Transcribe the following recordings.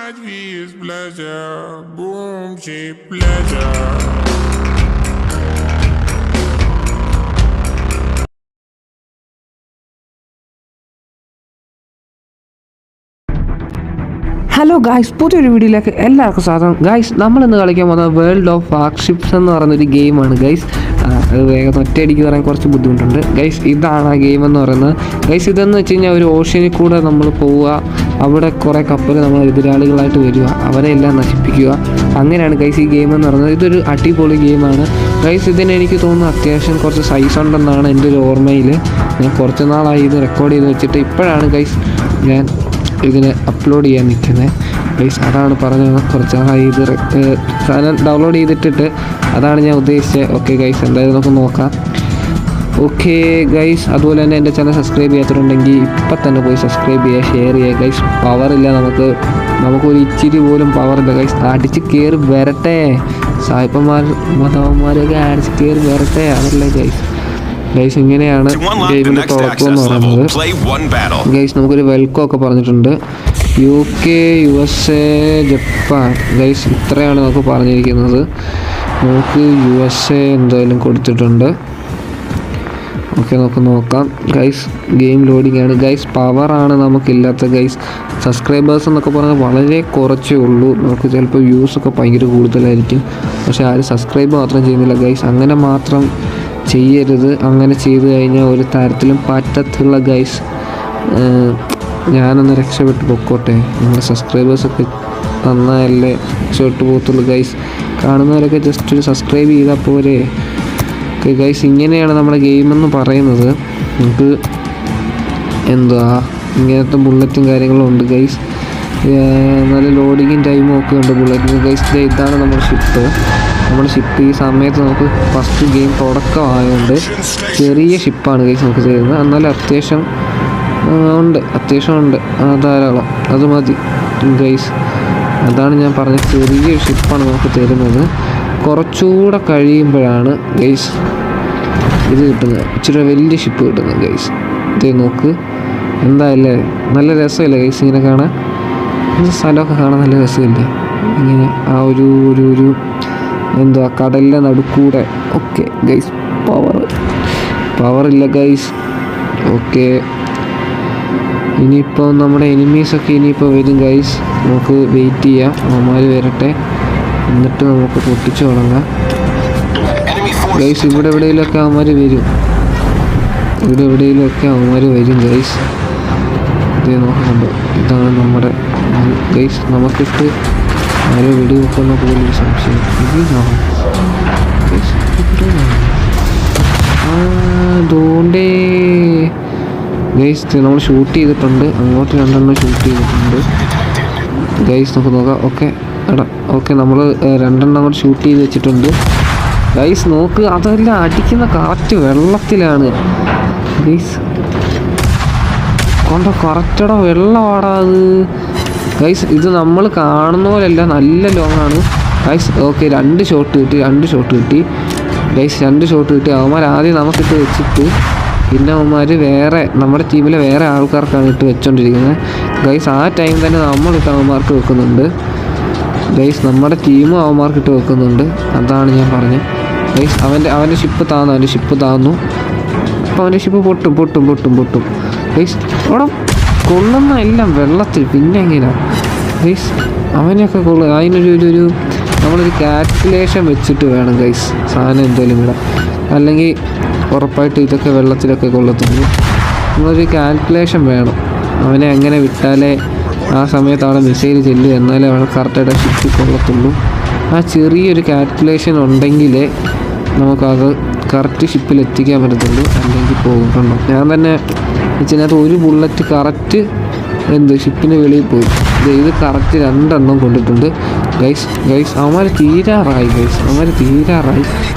much we is pleasure, boom, cheap pleasure. Hello guys, പുതിയൊരു വീഡിയോയിലേക്ക് എല്ലാവർക്കും സ്വാഗതം. ഗായ്സ്, നമ്മളിന്ന് കളിക്കാൻ പോകുന്നത് വേൾഡ് ഓഫ് വാർഷിപ്സ് എന്ന് പറയുന്നൊരു ഗെയിമാണ് ഗൈസ്. അത് വേഗം ഒറ്റയടിക്ക് പറയാൻ കുറച്ച് ബുദ്ധിമുട്ടുണ്ട് ഗൈസ്. ഇതാണ് ആ ഗെയിം എന്ന് പറയുന്നത് ഗൈസ്. ഇതെന്ന് വെച്ച് കഴിഞ്ഞാൽ ഒരു ഓഷ്യനിൽ കൂടെ നമ്മൾ പോവുക, അവിടെ കുറേ കപ്പൽ നമ്മൾ എതിരാളികളായിട്ട് വരിക, അവരെ എല്ലാം നശിപ്പിക്കുക. അങ്ങനെയാണ് ഗൈസ് ഈ ഗെയിം എന്ന് പറയുന്നത്. ഇതൊരു അടിപൊളി ഗെയിമാണ് ഗൈസ്. ഇതിന് എനിക്ക് തോന്നുന്നു അത്യാവശ്യം കുറച്ച് സൈസ് ഉണ്ടെന്നാണ് എൻ്റെ ഒരു ഓർമ്മയിൽ. ഞാൻ കുറച്ച് നാളായി ഇത് റെക്കോർഡ് ചെയ്ത് വെച്ചിട്ട് ഇപ്പോഴാണ് ഗൈസ് ഞാൻ ഇതിനെ അപ്ലോഡ് ചെയ്യാൻ നിൽക്കുന്നത് ഗൈസ്. അതാണ് പറഞ്ഞത്, കുറച്ച് നാളായി ഇത് സാധനം ഡൗൺലോഡ് ചെയ്തിട്ടിട്ട്, അതാണ് ഞാൻ ഉദ്ദേശിച്ചത്. ഓക്കെ ഗൈസ്, എന്തായാലും നമുക്ക് നോക്കാം. ഓക്കെ ഗൈസ്, അതുപോലെ തന്നെ എൻ്റെ ചാനൽ സബ്സ്ക്രൈബ് ചെയ്യാത്തിട്ടുണ്ടെങ്കിൽ ഇപ്പം തന്നെ പോയി സബ്സ്ക്രൈബ് ചെയ്യുക, ഷെയർ ചെയ്യുക ഗൈസ്. പവറില്ല നമുക്കൊരു ഇച്ചിരി പോലും പവറില്ല ഗൈസ്. അടിച്ച് കയറി വരട്ടെ, സായിപ്പന്മാർ മതവന്മാരൊക്കെ അടിച്ച് കയറി വരട്ടെ, അതല്ലേ ഗൈസ്. ഗൈസ്, ഇങ്ങനെയാണ് ഗെയിമിൻ്റെ തുടക്കം എന്ന് പറയുന്നത് ഗൈസ്. നമുക്കൊരു വെൽക്കം ഒക്കെ പറഞ്ഞിട്ടുണ്ട്. UK, USA, ജപ്പാൻ ഗൈസ്, ഇത്രയാണ് നമുക്ക് പറഞ്ഞിരിക്കുന്നത്. നമുക്ക് USA എന്തായാലും കൊടുത്തിട്ടുണ്ട്. ഓക്കെ, നമുക്ക് നോക്കാം ഗൈസ്. ഗെയിം ലോഡിംഗ് ആണ് ഗൈസ്. പവറാണ് നമുക്കില്ലാത്ത ഗൈസ്. സബ്സ്ക്രൈബേഴ്സ് എന്നൊക്കെ പറഞ്ഞാൽ വളരെ കുറച്ചേ ഉള്ളൂ. നമുക്ക് ചിലപ്പോൾ വ്യൂസൊക്കെ ഭയങ്കര കൂടുതലായിരിക്കും, പക്ഷേ ആരും സബ്സ്ക്രൈബ് മാത്രം ചെയ്യുന്നില്ല ഗൈസ്. അങ്ങനെ മാത്രം ചെയ്യരുത്. അങ്ങനെ ചെയ്തു കഴിഞ്ഞാൽ ഒരു തരത്തിലും പറ്റത്തുള്ള ഗൈസ്. ഞാനൊന്ന് രക്ഷപ്പെട്ട് പൊക്കോട്ടെ. നിങ്ങളുടെ സബ്സ്ക്രൈബേഴ്സൊക്കെ നന്നായല്ലേ രക്ഷപ്പെട്ട് പോകത്തുള്ളൂ ഗൈസ്. കാണുന്നവരൊക്കെ ജസ്റ്റ് ഒരു സബ്സ്ക്രൈബ് ചെയ്താൽ പോരെ. ഓക്കെ ഗൈസ്, ഇങ്ങനെയാണ് നമ്മുടെ ഗെയിമെന്ന് പറയുന്നത്. നമുക്ക് എന്തുവാ ഇങ്ങനത്തെ ബുള്ളറ്റും കാര്യങ്ങളും ഉണ്ട് ഗൈസ്. നല്ല ലോഡിങ്ങും ടൈമും ഒക്കെ ഉണ്ട് ബുള്ളറ്റിന് ഗൈസ്. ഇതാണ് നമ്മുടെ ഷിപ്പ്. നമ്മുടെ ഷിപ്പ് ഈ സമയത്ത് നമുക്ക് ഫസ്റ്റ് ഗെയിം തുടക്കമായതുകൊണ്ട് ചെറിയ ഷിപ്പാണ് ഗൈസ് നമുക്ക് തരുന്നത്. എന്നാലും അത്യാവശ്യം ഉണ്ട്, ധാരാളം, അത് മതി ഗൈസ്. അതാണ് ഞാൻ പറഞ്ഞ ചെറിയ ഷിപ്പാണ് നമുക്ക് തരുന്നത്. കുറച്ചുകൂടെ കഴിയുമ്പോഴാണ് ഗൈസ് ഇത് കിട്ടുന്നത്, ഇച്ചിരി വലിയ ഷിപ്പ് കിട്ടുന്നത് ഗൈസ്. ഇത് നോക്ക്, എന്തായല്ലേ, നല്ല രസമല്ലേ ഗൈസ് ഇങ്ങനെ കാണാൻ. സ്ഥലമൊക്കെ കാണാൻ നല്ല രസമില്ലേ ഇങ്ങനെ. ആ ഒരു എന്തുവാ കടലിൻ്റെ നടുക്കൂടെ. ഓക്കെ ഗൈസ്, പവറില്ല ഗൈസ്. ഓക്കെ, ഇനിയിപ്പോൾ നമ്മുടെ എനിമീസൊക്കെ ഇനിയിപ്പോൾ വരും ഗൈസ്. നമുക്ക് വെയിറ്റ് ചെയ്യാം, അവന്മാർ വരട്ടെ, എന്നിട്ട് നമുക്ക് പൊട്ടിച്ച് തുടങ്ങാം ഗൈസ്. ഇവിടെ എവിടെയെങ്കിലുമൊക്കെ അവന്മാർ വരും ഗൈസ്. ഇത് നോക്കുന്നുണ്ടോ, ഇതാണ് നമ്മുടെ ഗൈസ്. നമുക്കിട്ട് ആരോ വെടി വെക്കുന്ന പോലൊരു സംശയം. അതുകൊണ്ടേ ഗൈസ് നമ്മൾ ഷൂട്ട് ചെയ്തിട്ടുണ്ട്, അങ്ങോട്ട് രണ്ടെണ്ണം ഷൂട്ട് ചെയ്തിട്ടുണ്ട് ഗൈസ്. നമുക്ക് നോക്കാം. ഓക്കെ നമ്മൾ രണ്ടെണ്ണം അങ്ങോട്ട് ഷൂട്ട് ചെയ്ത് വെച്ചിട്ടുണ്ട് ഗൈസ്. നോക്ക്, അതെല്ലാം അടിക്കുന്ന കറക്റ്റ് വെള്ളത്തിലാണ് ഗൈസ്. കൊണ്ടോ കറക്റ്റടാ വെള്ളമാടാ അത് ഗൈസ്. ഇത് നമ്മൾ കാണുന്ന പോലെയല്ല, നല്ല ലോങ്ങാണ് ഗൈസ്. ഓക്കെ, രണ്ട് ഷോട്ട് കിട്ടി ഗൈസ്. 2 ഷോട്ട് കിട്ടി. അവന്മാർ ആദ്യം നമുക്കിട്ട് വെച്ചിട്ട് പിന്നെ അവന്മാർ വേറെ നമ്മുടെ ടീമിലെ വേറെ ആൾക്കാർക്കാണ് ഇട്ട് വെച്ചോണ്ടിരിക്കുന്നത് ഗൈസ്. ആ ടൈം തന്നെ നമ്മളിട്ട് അവന്മാർക്ക് വെക്കുന്നുണ്ട് ഗൈസ്. നമ്മുടെ ടീമും അവന്മാർക്ക് ഇട്ട് വെക്കുന്നുണ്ട്. അതാണ് ഞാൻ പറഞ്ഞത് ഗൈസ്. അവൻ്റെ ഷിപ്പ് താന്നു. അപ്പോൾ അവൻ്റെ ഷിപ്പ് പൊട്ടും ഗൈസ്. അവിടെ കൊള്ളുന്ന എല്ലാം വെള്ളത്തിൽ, പിന്നെ എങ്ങനെയാണ് ഗൈസ് അവനെയൊക്കെ അതിനൊരു നമ്മളൊരു കാൽക്കുലേഷൻ വെച്ചിട്ട് വേണം ഗൈസ് സാധനം എന്തായാലും വിടാം. അല്ലെങ്കിൽ ഉറപ്പായിട്ട് ഇതൊക്കെ വെള്ളത്തിലൊക്കെ കൊള്ളത്തുള്ളൂ. നമ്മളൊരു കാൽക്കുലേഷൻ വേണം. അവനെ എങ്ങനെ വിട്ടാലേ ആ സമയത്ത് അവിടെ മിസൈൽ ചെല്ലും, എന്നാലേ അവൾ കറക്റ്റായിട്ട് ഷിപ്പിൽ കൊള്ളത്തുള്ളൂ. ആ ചെറിയൊരു കാൽക്കുലേഷൻ ഉണ്ടെങ്കിലേ നമുക്കത് കറക്റ്റ് ഷിപ്പിൽ എത്തിക്കാൻ പറ്റത്തുള്ളൂ, അല്ലെങ്കിൽ പോകും. കണ്ടോ, ഞാൻ തന്നെ ഇതിനകത്ത് ഒരു ബുള്ളറ്റ് കറക്റ്റ് ഷിപ്പിന് വെളിയിൽ പോയി. ഇത് കറക്റ്റ് 2 എണ്ണം കൊണ്ടിട്ടുണ്ട് ഗൈസ്. അവന്മാർ തീരാറായി.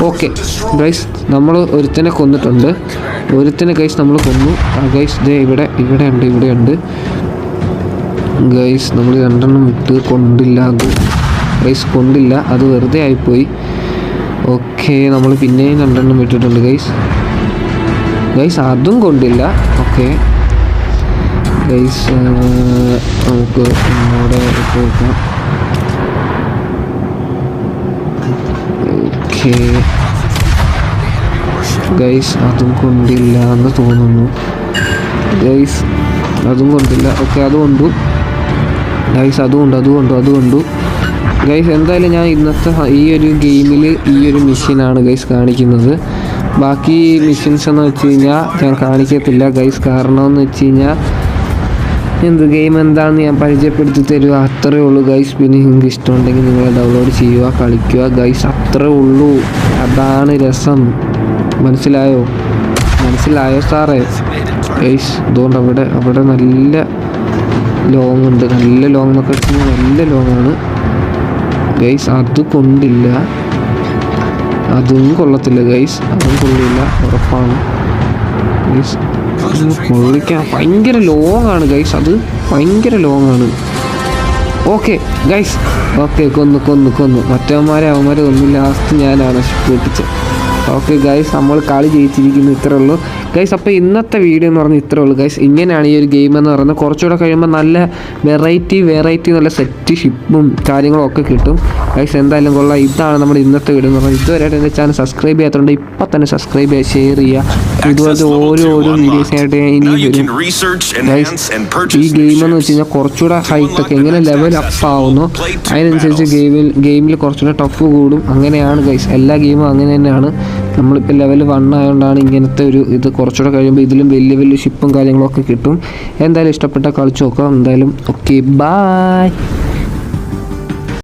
ഓക്കെ ഗൈസ്, നമ്മൾ ഒരുത്തനെ കൊന്നിട്ടുണ്ട്. ഗൈസ് നമ്മൾ കൊന്നു ഗൈസ്. ഇവിടെ ഉണ്ട് ഗൈസ്. നമ്മൾ 2 എണ്ണം വിട്ട് കൊണ്ടില്ല, അത് വെറുതെ ആയിപ്പോയി. ഓക്കെ, നമ്മൾ പിന്നെയും 2 എണ്ണം വിട്ടിട്ടുണ്ട് ഗൈസ്. അതും കൊണ്ടില്ല. ഓക്കെ ഗൈസ് നമുക്ക് ഒന്നുകൂടെ ഇട്ട് വെക്കാം. ഓക്കെ ഗൈസ്, അതും കൊണ്ടില്ല എന്ന് തോന്നുന്നു. ഗൈസ് അതും കൊണ്ടില്ല. ഓക്കെ, അത് കൊണ്ടു ഗൈസ്, അത് കൊണ്ടു ഗൈസ്. എന്തായാലും ഞാൻ ഇന്നത്തെ ഈ ഒരു ഗെയിമിൽ ഈ ഒരു മിഷനാണ് ഗൈസ് കാണിക്കുന്നത്. ബാക്കി മിഷൻസ് എന്ന് വെച്ച് കഴിഞ്ഞാൽ ഞാൻ കാണിക്കത്തില്ല ഗൈസ്. കാരണം എന്ന് വെച്ച് കഴിഞ്ഞാൽ ഗെയിം എന്താണെന്ന് ഞാൻ പരിചയപ്പെടുത്തി തരിക, അത്രേ ഉള്ളൂ ഗൈസ്. പിന്നെ നിങ്ങൾക്ക് ഇഷ്ടമുണ്ടെങ്കിൽ നിങ്ങൾ ഡൗൺലോഡ് ചെയ്യുക, കളിക്കുക ഗൈസ്, അത്രേ ഉള്ളൂ. അതാണ് രസം. മനസ്സിലായോ സാറേ? ഗൈസ് അതുകൊണ്ട് അവിടെ നല്ല ലോങ് ഉണ്ട്. നല്ല ലോങ് എന്നൊക്കെ വെച്ചാൽ നല്ല ലോങ്ങാണ് ഗൈസ്. അത് കൊണ്ടില്ല, അതും കൊള്ളത്തില്ല ഗൈസ്, അതും കൊള്ളില്ല, ഉറപ്പാണ് ഗൈസ്. കൊള്ളിക്കാൻ ഭയങ്കര ലോങ് ആണ് ഗൈസ്, അത് ഭയങ്കര ലോങ് ആണ്. ഓക്കെ ഗൈസ്, ഓക്കെ കൊന്നു മറ്റവന്മാരെ ഒന്നും ലാസ്റ്റ് ഞാനാണ് പൊട്ടിച്ചത്. ഓക്കെ ഗൈസ്, നമ്മൾ കളി ജയിച്ചിരിക്കുന്നു. ഇത്രേ ഉള്ളൂ ഗൈസ്. അപ്പോൾ ഇന്നത്തെ വീഡിയോ എന്ന് പറഞ്ഞാൽ ഇത്രേ ഉള്ളൂ ഗൈസ്. ഇങ്ങനെയാണ് ഈ ഒരു ഗെയിം എന്ന് പറയുന്നത്. കുറച്ചുകൂടെ കഴിയുമ്പോൾ നല്ല വെറൈറ്റി നല്ല സെറ്റ് ഷിപ്പും കാര്യങ്ങളും ഒക്കെ കിട്ടും ഗൈസ്. എന്തായാലും കൊള്ളാം. ഇതാണ് നമ്മുടെ ഇന്നത്തെ വീഡിയോ എന്ന് പറഞ്ഞാൽ. ഇതുവരെയായിട്ട് എൻ്റെ ചാനൽ സബ്സ്ക്രൈബ് ചെയ്യാത്തതുകൊണ്ട് ഇപ്പം തന്നെ സബ്സ്ക്രൈബ് ചെയ്യുക, ഷെയർ ചെയ്യുക. ഇതുപോലത്തെ ഓരോ വീഡിയോസിനായിട്ട് ഇനി വരും ഗൈസ്. ഈ ഗെയിം എന്ന് വെച്ച് കഴിഞ്ഞാൽ കുറച്ചുകൂടെ ഹൈറ്റൊക്കെ എങ്ങനെ ലെവൽ അപ്പ് ആവുന്നു അതിനനുസരിച്ച് ഗെയിമിൽ കുറച്ചുകൂടെ ടഫ് കൂടും. അങ്ങനെയാണ് ഗൈസ്, എല്ലാ ഗെയിമും അങ്ങനെ തന്നെയാണ്. നമ്മളിപ്പോൾ ലെവൽ 1 ആയതുകൊണ്ടാണ് ഇങ്ങനത്തെ ഒരു ഇത്. കുറച്ചുകൂടെ കഴിയുമ്പോൾ ഇതിലും വലിയ ഷിപ്പും കാര്യങ്ങളൊക്കെ കിട്ടും. എന്തായാലും ഇഷ്ടപ്പെട്ട കളിച്ച് നോക്കാം. എന്തായാലും ഓക്കെ, ബൈ.